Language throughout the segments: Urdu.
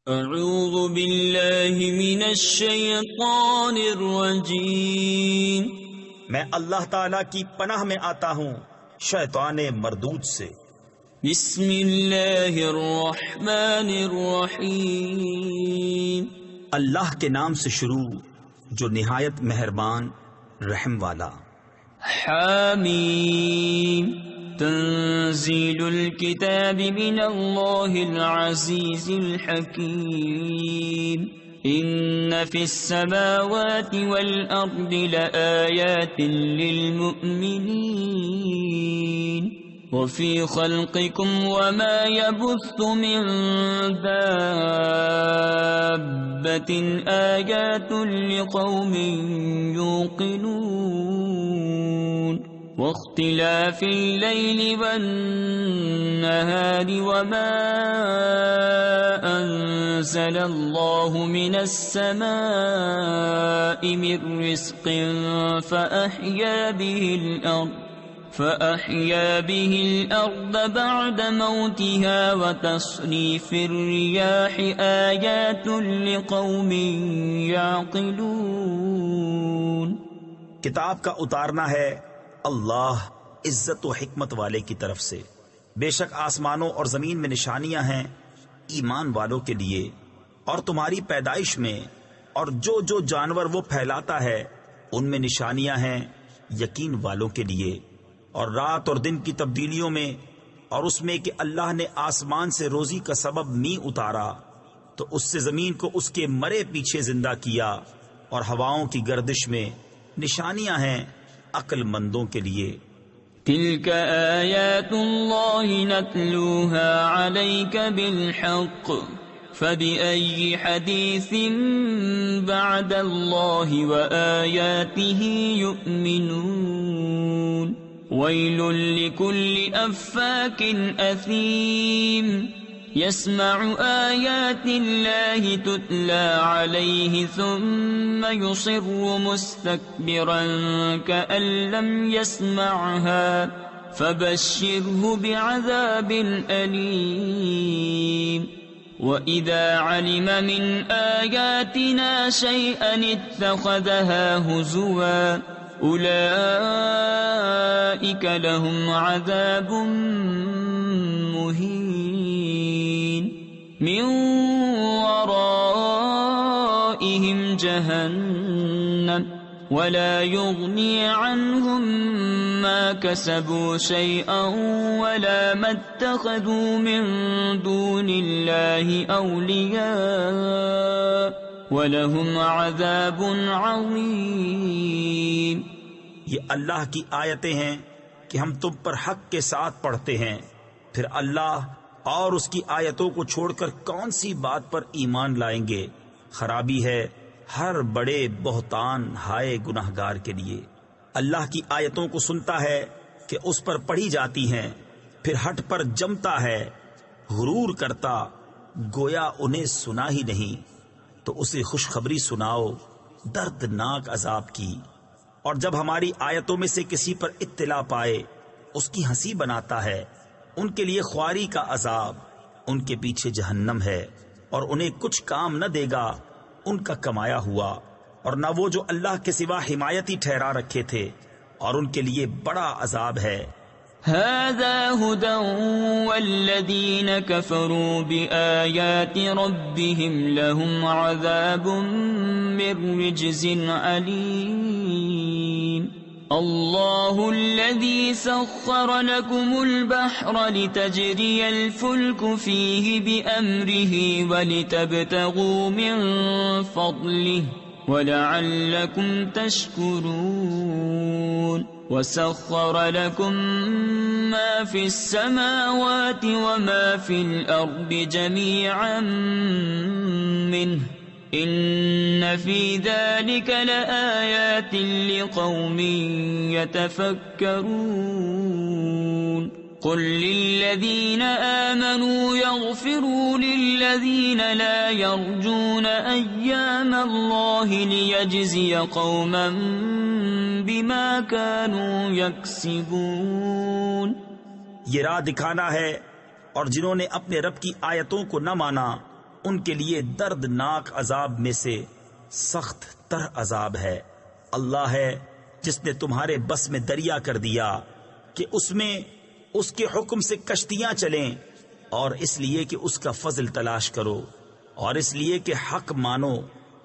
اعوذ باللہ من الشیطان الرجیم، میں اللہ تعالی کی پناہ میں آتا ہوں شیطان مردود سے۔ بسم اللہ الرحمن الرحیم، اللہ کے نام سے شروع جو نہایت مہربان رحم والا۔ حامیم، تنزیل الکتاب من اللہ العزیز الحکیم، ان فی السماوات والارض لآیات للمؤمنین وفی خلقکم وما يبث من دابة آیات لقوم یوقنون واختلاف اللیل والنہار وما انزل اللہ من السماء من رزق فأحیا به الأرض بعد موتها وتصریف الریاح آیات لقوم یعقلون۔ کتاب کا اتارنا ہے اللہ عزت و حکمت والے کی طرف سے۔ بے شک آسمانوں اور زمین میں نشانیاں ہیں ایمان والوں کے لیے، اور تمہاری پیدائش میں اور جو جو جانور وہ پھیلاتا ہے ان میں نشانیاں ہیں یقین والوں کے لیے، اور رات اور دن کی تبدیلیوں میں، اور اس میں کہ اللہ نے آسمان سے روزی کا سبب نہیں اتارا تو اس سے زمین کو اس کے مرے پیچھے زندہ کیا، اور ہواؤں کی گردش میں نشانیاں ہیں عقل مندوں کے لیے۔ تلك آیات اللہ نتلوها علیک بالحق فبأي حدیث بعد اللہ وآیاته یؤمنون۔ ویل لکل افاک اثیم يسمع آیات اللہ تتلى علیہ ثم یصر مستکبرا کأن لم يسمعها فبشره بعذاب علیم۔ وَإِذَا عَلِمَ مِنْ آيَاتِنَا شَيْئًا اتَّخَذَهَا هُزُوًا أُولَئِكَ لَهُمْ عَذَابٌ مُهِينٌ مِّن وَرَائِهِمْ جَهَنَّمُ وَلَا يُغْنِي عَنْهُمْ مَا كَسَبُوا شَيْئًا وَلَا مَا اتَّخَذُوا مِن دُونِ اللَّهِ أَوْلِيَاءَ وَلَهُمْ عَذَابٌ عَظِيمٌ۔ یہ اللہ کی آیتیں ہیں کہ ہم تم پر حق کے ساتھ پڑھتے ہیں، پھر اللہ اور اس کی آیتوں کو چھوڑ کر کون سی بات پر ایمان لائیں گے؟ خرابی ہے ہر بڑے بہتان ہائے گناہگار کے لیے۔ اللہ کی آیتوں کو سنتا ہے کہ اس پر پڑھی جاتی ہیں، پھر ہٹ پر جمتا ہے، غرور کرتا گویا انہیں سنا ہی نہیں، تو اسے خوشخبری سناؤ دردناک عذاب کی۔ اور جب ہماری آیتوں میں سے کسی پر اطلاع پائے اس کی ہنسی بناتا ہے، ان کے لیے خواری کا عذاب، ان کے پیچھے جہنم ہے، اور انہیں کچھ کام نہ دے گا ان کا کمایا ہوا، اور نہ وہ جو اللہ کے سوا حمایتی ٹھہرا رکھے تھے، اور ان کے لیے بڑا عذاب ہے۔ هذا هدى والذین کفروا بآیات ربهم لهم عذاب من رجز علیم۔ اللہ الذی سخر لكم البحر لتجری الفلک فیہ بأمرہ ولتبتغوا من فضلہ وَلَعَلَّكُمْ تَشْكُرُونَ وَسَخَّرَ لَكُم مَّا فِي السَّمَاوَاتِ وَمَا فِي الْأَرْضِ جَمِيعًا مِّنْهُ إِنَّ فِي ذَلِكَ لَآيَاتٍ لِقَوْمٍ يَتَفَكَّرُونَ۔ قل للذین آمنوا یغفروا للذین لا یرجون ایام اللہ لیجزی قوما بما كانوا یکسبون۔ یہ راہ دکھانا ہے، اور جنہوں نے اپنے رب کی آیتوں کو نہ مانا ان کے لیے دردناک عذاب میں سے سخت تر عذاب ہے۔ اللہ ہے جس نے تمہارے بس میں دریا کر دیا کہ اس میں اس کے حکم سے کشتیاں چلیں، اور اس لیے کہ اس کا فضل تلاش کرو، اور اس لیے کہ حق مانو،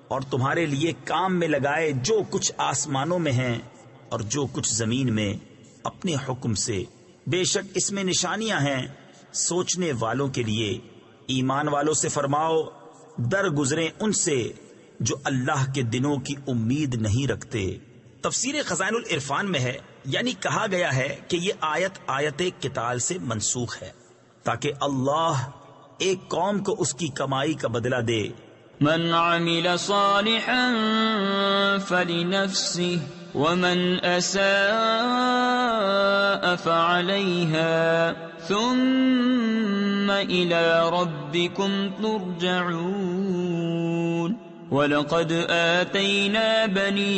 اور تمہارے لیے کام میں لگائے جو کچھ آسمانوں میں ہیں اور جو کچھ زمین میں اپنے حکم سے۔ بے شک اس میں نشانیاں ہیں سوچنے والوں کے لیے۔ ایمان والوں سے فرماؤ در گزریں ان سے جو اللہ کے دنوں کی امید نہیں رکھتے۔ تفسیر خزائن العرفان میں ہے، یعنی کہا گیا ہے کہ یہ آیت قتال سے منسوخ ہے تاکہ اللہ ایک قوم کو اس کی کمائی کا بدلہ دے۔ من عمل صالحا فلنفسه ومن اساء فعليها ثم الى ربكم ترجعون۔ وَلَقَدْ آتَيْنَا بَنِي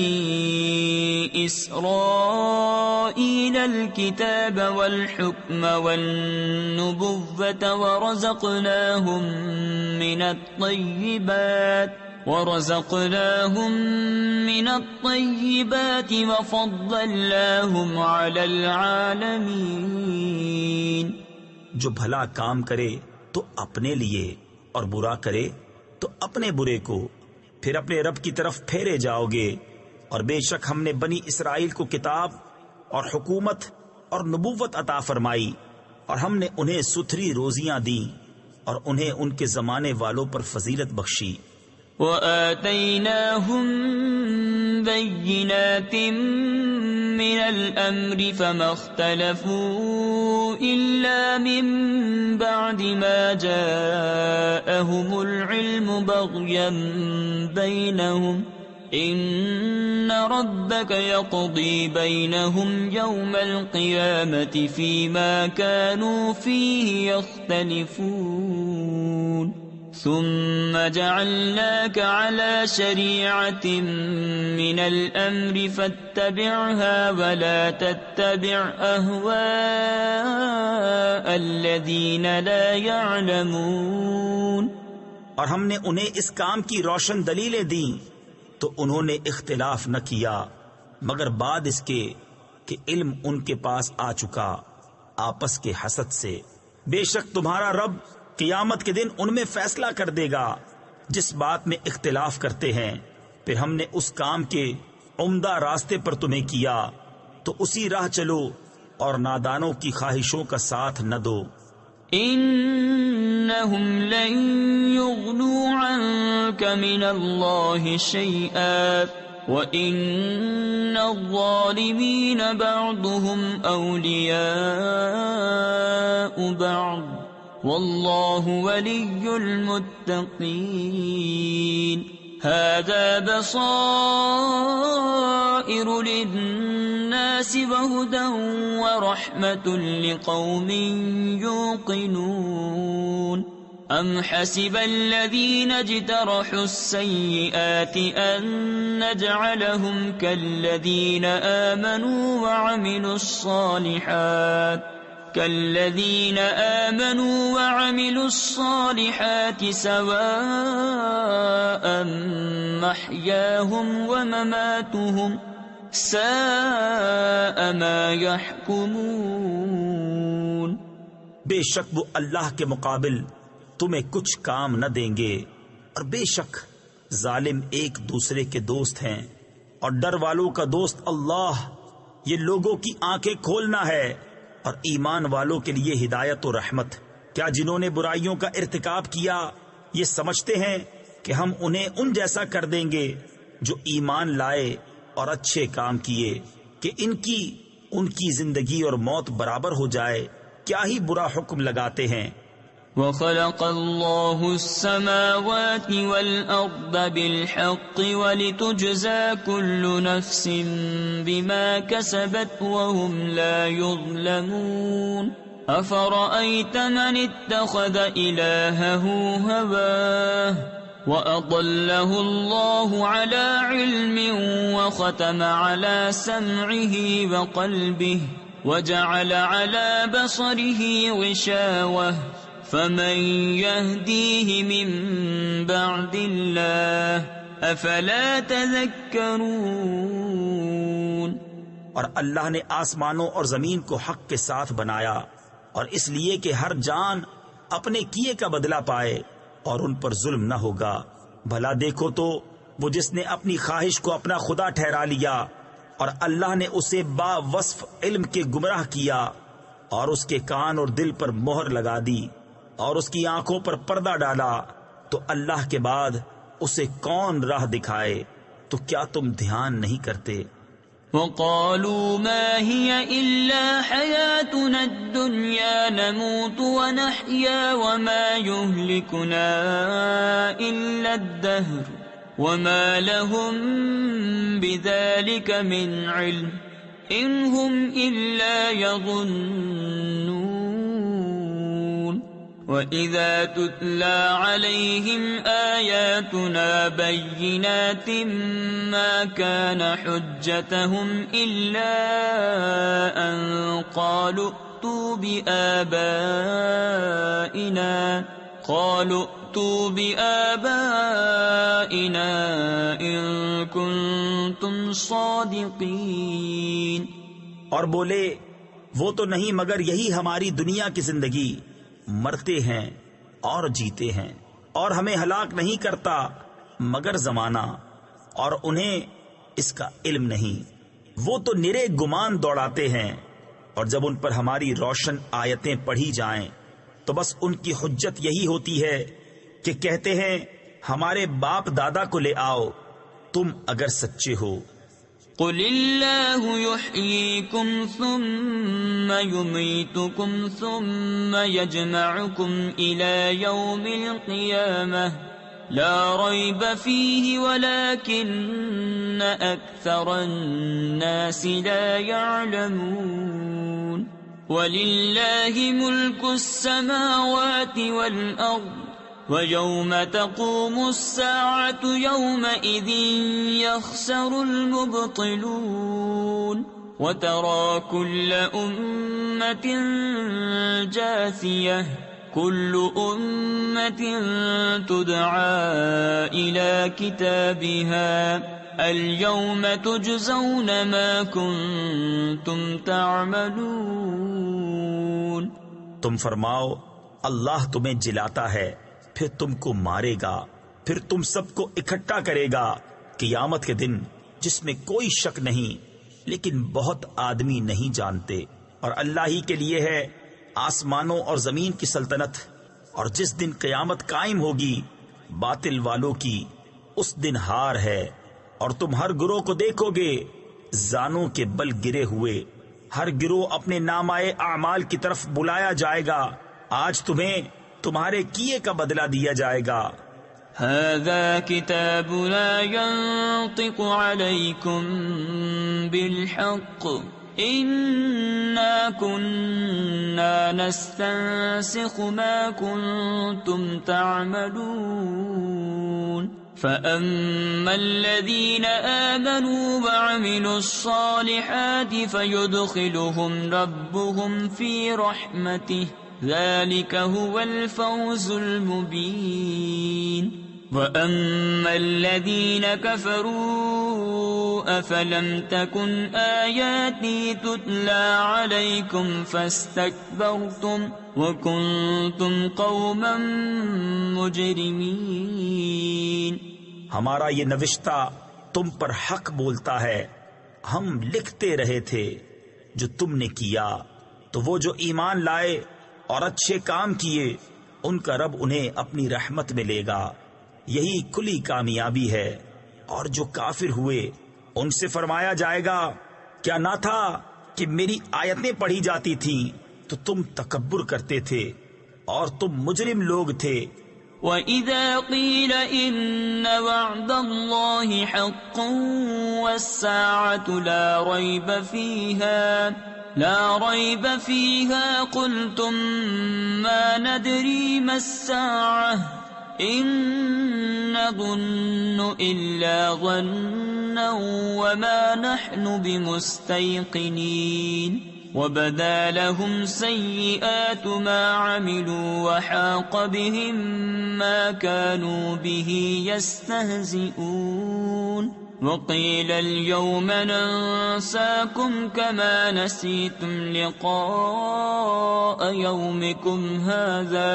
إِسْرَائِيلَ الْكِتَابَ وَالْحُكْمَ وَالنُّبُوَّةَ وَرَزَقْنَاهُمْ مِنَ الطَّيِّبَاتِ وَفَضَّلْنَاهُمْ عَلَى الْعَالَمِينَ۔ جو بھلا کام کرے تو اپنے لیے اور برا کرے تو اپنے برے کو، پھر اپنے رب کی طرف پھیرے جاؤ گے۔ اور بے شک ہم نے بنی اسرائیل کو کتاب اور حکومت اور نبوت عطا فرمائی، اور ہم نے انہیں ستھری روزیاں دیں اور انہیں ان کے زمانے والوں پر فضیلت بخشی۔ وَآتَيْنَاهُمْ بَيِّنَاتٍ مِّنَ الْأَمْرِ فَمَا اخْتَلَفُوا إِلَّا مِن بَعْدِ مَا جَاءَهُمُ الْعِلْمُ بَغْيًا بَيْنَهُمْ إِنَّ رَبَّكَ يَقْضِي بَيْنَهُمْ يَوْمَ الْقِيَامَةِ فِيمَا كَانُوا فِيهِ يَخْتَلِفُونَ۔ ثم جعلناك على شريعة من الأمر فاتبعها ولا تتبع أهواء الذين لا يعلمون۔ اور ہم نے انہیں اس کام کی روشن دلیلیں دیں تو انہوں نے اختلاف نہ کیا مگر بعد اس کے کہ علم ان کے پاس آ چکا آپس کے حسد سے۔ بے شک تمہارا رب قیامت کے دن ان میں فیصلہ کر دے گا جس بات میں اختلاف کرتے ہیں، پھر ہم نے اس کام کے عمدہ راستے پر تمہیں کیا تو اسی راہ چلو اور نادانوں کی خواہشوں کا ساتھ نہ دو۔ انہم لن یغنوا عنک من اللہ شیئا وَإِنَّ الظَّالِمِينَ بَعْضُهُمْ أَوْلِيَاءُ بَعْضٍ وَاللَّهُ وَلِيُّ الْمُتَّقِينَ۔ هَذَا بَصَائِرُ لِلنَّاسِ وَهُدًى وَرَحْمَةٌ لِقَوْمٍ يُوقِنُونَ۔ أَمْ حَسِبَ الَّذِينَ اجْتَرَحُوا السَّيِّئَاتِ أَن نَّجْعَلَهُمْ كَالَّذِينَ آمَنُوا وَعَمِلُوا الصَّالِحَاتِ سَوَاءً مَحْيَاهُمْ وَمَمَاتُهُمْ سَاءَ مَا يَحْكُمُونَ۔ بے شک وہ اللہ کے مقابل تمہیں کچھ کام نہ دیں گے، اور بے شک ظالم ایک دوسرے کے دوست ہیں، اور ڈر والوں کا دوست اللہ۔ یہ لوگوں کی آنکھیں کھولنا ہے اور ایمان والوں کے لیے ہدایت و رحمت۔ کیا جنہوں نے برائیوں کا ارتکاب کیا یہ سمجھتے ہیں کہ ہم انہیں ان جیسا کر دیں گے جو ایمان لائے اور اچھے کام کیے کہ ان کی زندگی اور موت برابر ہو جائے؟ کیا ہی برا حکم لگاتے ہیں۔ وَخَلَقَ اللَّهُ السَّمَاوَاتِ وَالْأَرْضَ بِالْحَقِّ وَلِتُجْزَى كُلُّ نَفْسٍ بِمَا كَسَبَتْ وَهُمْ لَا يُظْلَمُونَ۔ أَفَرَأَيْتَ مَنِ اتَّخَذَ إِلَٰهَهُ هَوَاهُ وَأَضَلَّهُ اللَّهُ عَلَىٰ عِلْمٍ وَخَتَمَ عَلَىٰ سَمْعِهِ وَقَلْبِهِ وَجَعَلَ عَلَىٰ بَصَرِهِ غِشَاوَةً فمن يهديه من بعد الله افلا تذكرون۔ اور اللہ نے آسمانوں اور زمین کو حق کے ساتھ بنایا، اور اس لیے کہ ہر جان اپنے کیے کا بدلہ پائے اور ان پر ظلم نہ ہوگا۔ بھلا دیکھو تو وہ جس نے اپنی خواہش کو اپنا خدا ٹھہرا لیا اور اللہ نے اسے با وصف علم کے گمراہ کیا، اور اس کے کان اور دل پر مہر لگا دی، اور اس کی آنکھوں پر پردہ ڈالا، تو اللہ کے بعد اسے کون راہ دکھائے؟ تو کیا تم دھیان نہیں کرتے؟ وقالوا ما هي إلا حياتنا الدنيا نموت ونحيا وما يهلكنا إلا الدهر وما لهم بذلك من علم إن هم إلا يظنون۔ وَإِذَا تُتْلَى عَلَيْهِمْ آيَاتُنَا بَيِّنَاتٍ مَا كَانَ حُجَّتَهُمْ إِلَّا أَن قَالُوا ائْتُوا بِآبَائِنَا إِن كُنتُمْ صَادِقِينَ۔ اور بولے وہ تو نہیں مگر یہی ہماری دنیا کی زندگی، مرتے ہیں اور جیتے ہیں، اور ہمیں ہلاک نہیں کرتا مگر زمانہ، اور انہیں اس کا علم نہیں۔ وہ تو نرے گمان دوڑاتے ہیں، اور جب ان پر ہماری روشن آیتیں پڑھی جائیں تو بس ان کی حجت یہی ہوتی ہے کہ کہتے ہیں ہمارے باپ دادا کو لے آؤ تم اگر سچے ہو۔ قل اللہ یحییکم ثم یمیتکم ثم یجمعکم الی یوم القیامہ لا ریب فیہ ولکن اکثر الناس لا یعلمون۔ وللہ ملک السماوات والارض وَيَوْمَ تَقُومُ السَّاعَةُ يَوْمَئِذٍ يَخْسَرُ الْمُبْطِلُونَ وَتَرَى كُلَّ أُمَّةٍ جَاثِيَةً كُلُّ أُمَّةٍ تُدْعَى إِلَى كِتَابِهَا الْيَوْمَ تُجْزَوْنَ مَا كُنتُمْ تَعْمَلُونَ۔ تم فرماؤ اللہ تمہیں جلاتا ہے، پھر تم کو مارے گا، پھر تم سب کو اکٹھا کرے گا قیامت کے دن جس میں کوئی شک نہیں، لیکن بہت آدمی نہیں جانتے۔ اور اللہ ہی کے لیے ہے آسمانوں اور زمین کی سلطنت، اور جس دن قیامت قائم ہوگی باطل والوں کی اس دن ہار ہے۔ اور تم ہر گروہ کو دیکھو گے زانوں کے بل گرے ہوئے، ہر گروہ اپنے نامۂ اعمال کی طرف بلایا جائے گا، آج تمہیں تمہارے کیے کا بدلہ دیا جائے گا۔ هذا كتابنا ينطق عليكم بالحق إنا كنا نستنسخ ما كنتم تعملون فأما الذين آمنوا وعملوا الصالحات فيدخلهم ربهم في رحمته ذلك هو الفوز المبين وأما الذين كفروا أفلم تكن آياتي تتلى عليكم فاستكبرتم وكنتم قوما مجرمين۔ ہمارا یہ نوشتہ تم پر حق بولتا ہے، ہم لکھتے رہے تھے جو تم نے کیا، تو وہ جو ایمان لائے اور اچھے کام کیے ان کا رب انہیں اپنی رحمت میں لے گا، یہی کلی کامیابی ہے۔ اور جو کافر ہوئے ان سے فرمایا جائے گا کیا نہ تھا کہ میری آیتیں پڑھی جاتی تھیں تو تم تکبر کرتے تھے اور تم مجرم لوگ تھے۔ وَإِذَا قِيلَ إِنَّ وَعْدَ اللَّهِ حَقٌّ وَالسَّاعَةُ لا ريب فيها قلتم ما ندري ما الساعة إن نظن إلا ظنا وما نحن بمستيقنين۔ وبدا لهم سيئات ما عملوا وحاق بهم ما كانوا به يستهزئون وقيل اليوم ننساكم كما نسيتم لقاء يومكم هذا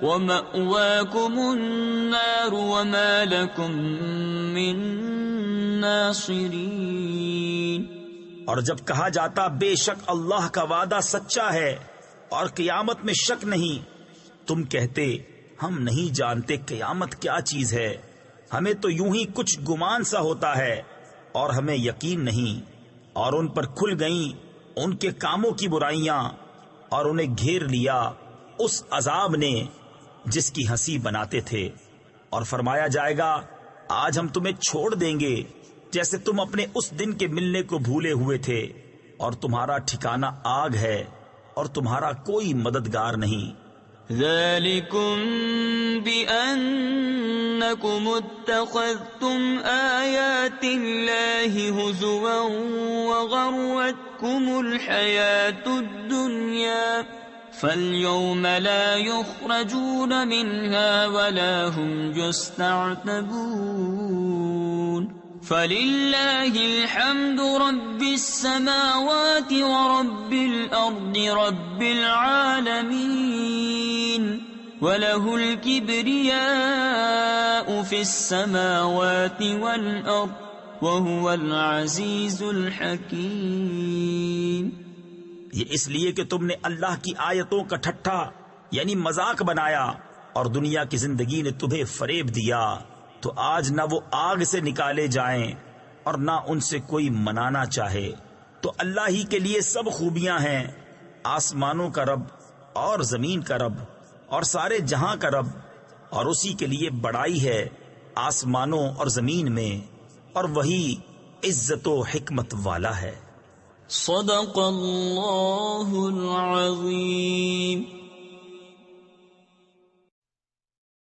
ومأواكم النار وما لكم من ناصرين۔ اور جب کہا جاتا بے شک اللہ کا وعدہ سچا ہے اور قیامت میں شک نہیں، تم کہتے ہم نہیں جانتے قیامت کیا چیز ہے، ہمیں تو یوں ہی کچھ گمان سا ہوتا ہے اور ہمیں یقین نہیں۔ اور ان پر کھل گئیں ان کے کاموں کی برائیاں اور انہیں گھیر لیا اس عذاب نے جس کی ہنسی بناتے تھے، اور فرمایا جائے گا آج ہم تمہیں چھوڑ دیں گے جیسے تم اپنے اس دن کے ملنے کو بھولے ہوئے تھے، اور تمہارا ٹھکانہ آگ ہے اور تمہارا کوئی مددگار نہیں۔ ذالکم بأنکم اتخذتم آیات اللہ ہزوا وغرتکم الحیاة الدنیا فالیوم لا یخرجون منها ولا هم یستعتبون۔ فللہ الحمد رب السماوات ورب الارض رب العالمین وَلَهُ الْكِبْرِيَاءُ فِي السَّمَاوَاتِ وَالْأَرْضِ وَهُوَ الْعَزِيزُ الْحَكِيمُ۔ یہ اس لیے کہ تم نے اللہ کی آیتوں کا ٹھٹھا یعنی مذاق بنایا اور دنیا کی زندگی نے تمہیں فریب دیا، تو آج نہ وہ آگ سے نکالے جائیں اور نہ ان سے کوئی منانا چاہے۔ تو اللہ ہی کے لیے سب خوبیاں ہیں، آسمانوں کا رب اور زمین کا رب اور سارے جہاں کا رب، اور اسی کے لیے بڑائی ہے آسمانوں اور زمین میں، اور وہی عزت و حکمت والا ہے۔ صدق اللہ العظیم۔